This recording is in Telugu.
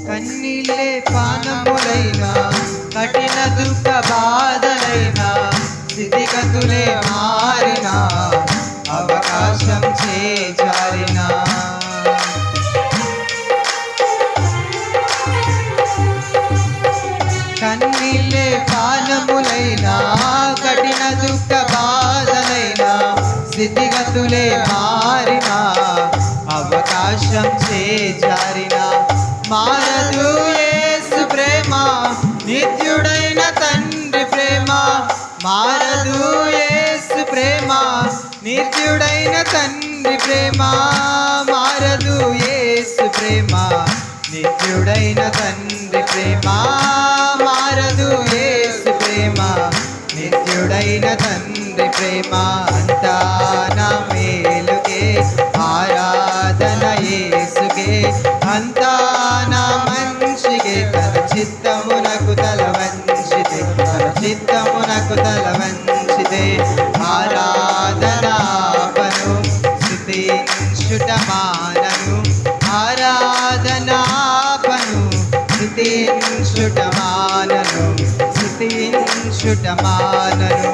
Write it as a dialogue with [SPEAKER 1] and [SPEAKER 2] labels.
[SPEAKER 1] కన్నీళ్ళే పానములైనా కఠిన దుఃఖ బాధలైనా స్థితిగతులే మారినా అవకాశం చేజారినా కన్నీళ్ళే పానములైనా కఠిన దుఃఖ బాధలైనా స్థితిగతులే మారినా అవకాశం చేజారినా మారదు యేసు ప్రేమ నిత్యుడైన తండ్రి ప్రేమ మారదు యేసు ప్రేమ నిత్యుడైన తండ్రి ప్రేమ మారదు యేసు ప్రేమ నిత్యుడైన తండ్రి ప్రేమ మారదు యేసు ప్రేమ నిత్యుడైన తండ్రి ప్రేమ అంతా నా మేలుకే ఆరాధన యేసుకే అంతా నా మంచికే తన చిత్తమునకు తల వంచితే తన చిత్తమునకు తల వంచితే ఆరాధనాపను స్తుతించుట మానను ఆరాధనాపను స్తుతించుట మానను స్తుతించుట మానను